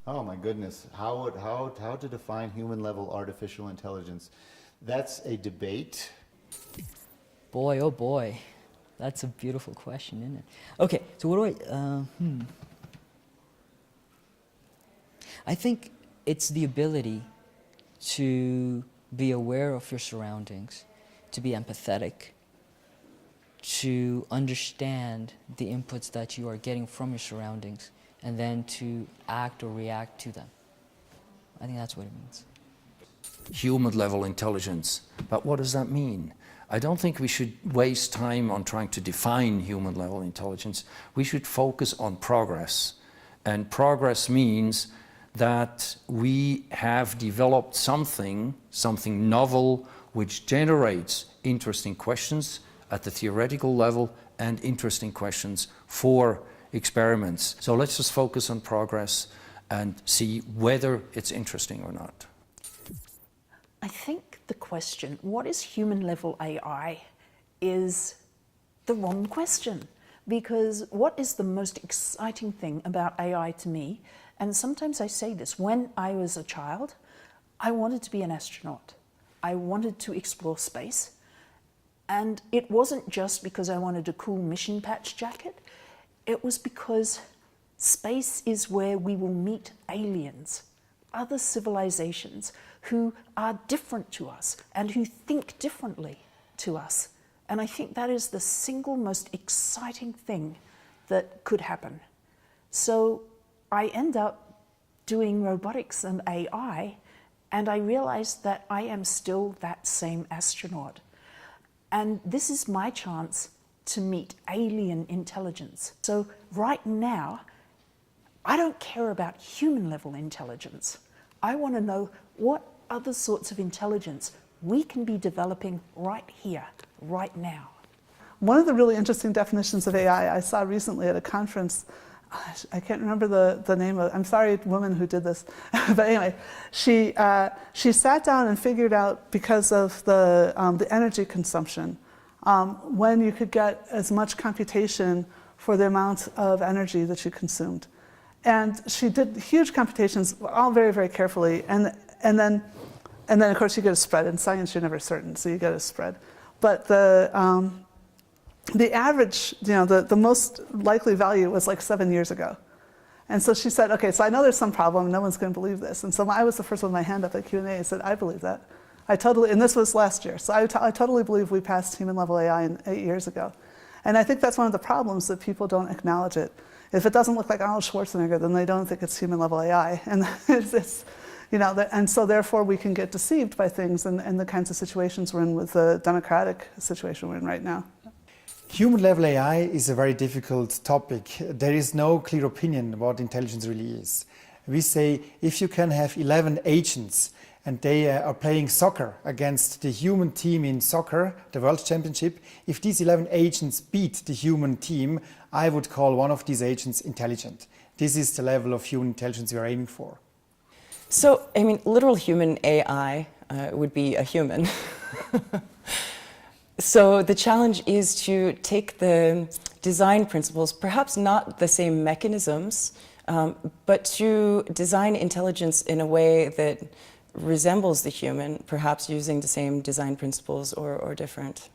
Oh my goodness, how to define human level artificial intelligence? That's a debate. Boy, oh boy, that's a beautiful question, isn't it? Okay, so what do I think it's the ability to be aware of your surroundings, to be empathetic, to understand the inputs that you are getting from your surroundings, and then to act or react to them. I think that's what it means. Human level intelligence. But what does that mean? I don't think we should waste time on trying to define human level intelligence. We should focus on progress. And progress means that we have developed something novel, which generates interesting questions at the theoretical level and interesting questions for experiments. So let's just focus on progress and see whether it's interesting or not. I think the question, what is human level AI, is the wrong question. Because what is the most exciting thing about AI to me, and sometimes I say this, when I was a child, I wanted to be an astronaut. I wanted to explore space. And it wasn't just because I wanted a cool mission patch jacket. It was because space is where we will meet aliens, other civilizations who are different to us and who think differently to us. And I think that is the single most exciting thing that could happen. So I end up doing robotics and AI, and I realized that I am still that same astronaut. And this is my chance to meet alien intelligence. So right now, I don't care about human level intelligence. I want to know what other sorts of intelligence we can be developing right here, right now. One of the really interesting definitions of AI I saw recently at a conference, I can't remember the name of it. I'm sorry, woman who did this. But anyway, she sat down and figured out, because of the energy consumption, when you could get as much computation for the amount of energy that you consumed. And she did huge computations, all very, very carefully. And then of course you get a spread. In science, you're never certain, so you get a spread. But the average, the most likely value was like 7 years ago. And so she said, okay, so I know there's some problem. No one's going to believe this. And so I was the first one with my hand up at Q&A. I said, I believe that. And this was last year. So I totally believe we passed human level AI 8 years ago. And I think that's one of the problems, that people don't acknowledge it. If it doesn't look like Arnold Schwarzenegger, then they don't think it's human level AI. And and so therefore we can get deceived by things and the kinds of situations we're in with the democratic situation we're in right now. Human level AI is a very difficult topic. There is no clear opinion what intelligence really is. We say if you can have 11 agents and they are playing soccer against the human team in soccer, the World Championship, if these 11 agents beat the human team, I would call one of these agents intelligent. This is the level of human intelligence we are aiming for. So, I mean, literal human AI would be a human. So the challenge is to take the design principles, perhaps not the same mechanisms, but to design intelligence in a way that resembles the human, perhaps using the same design principles or different.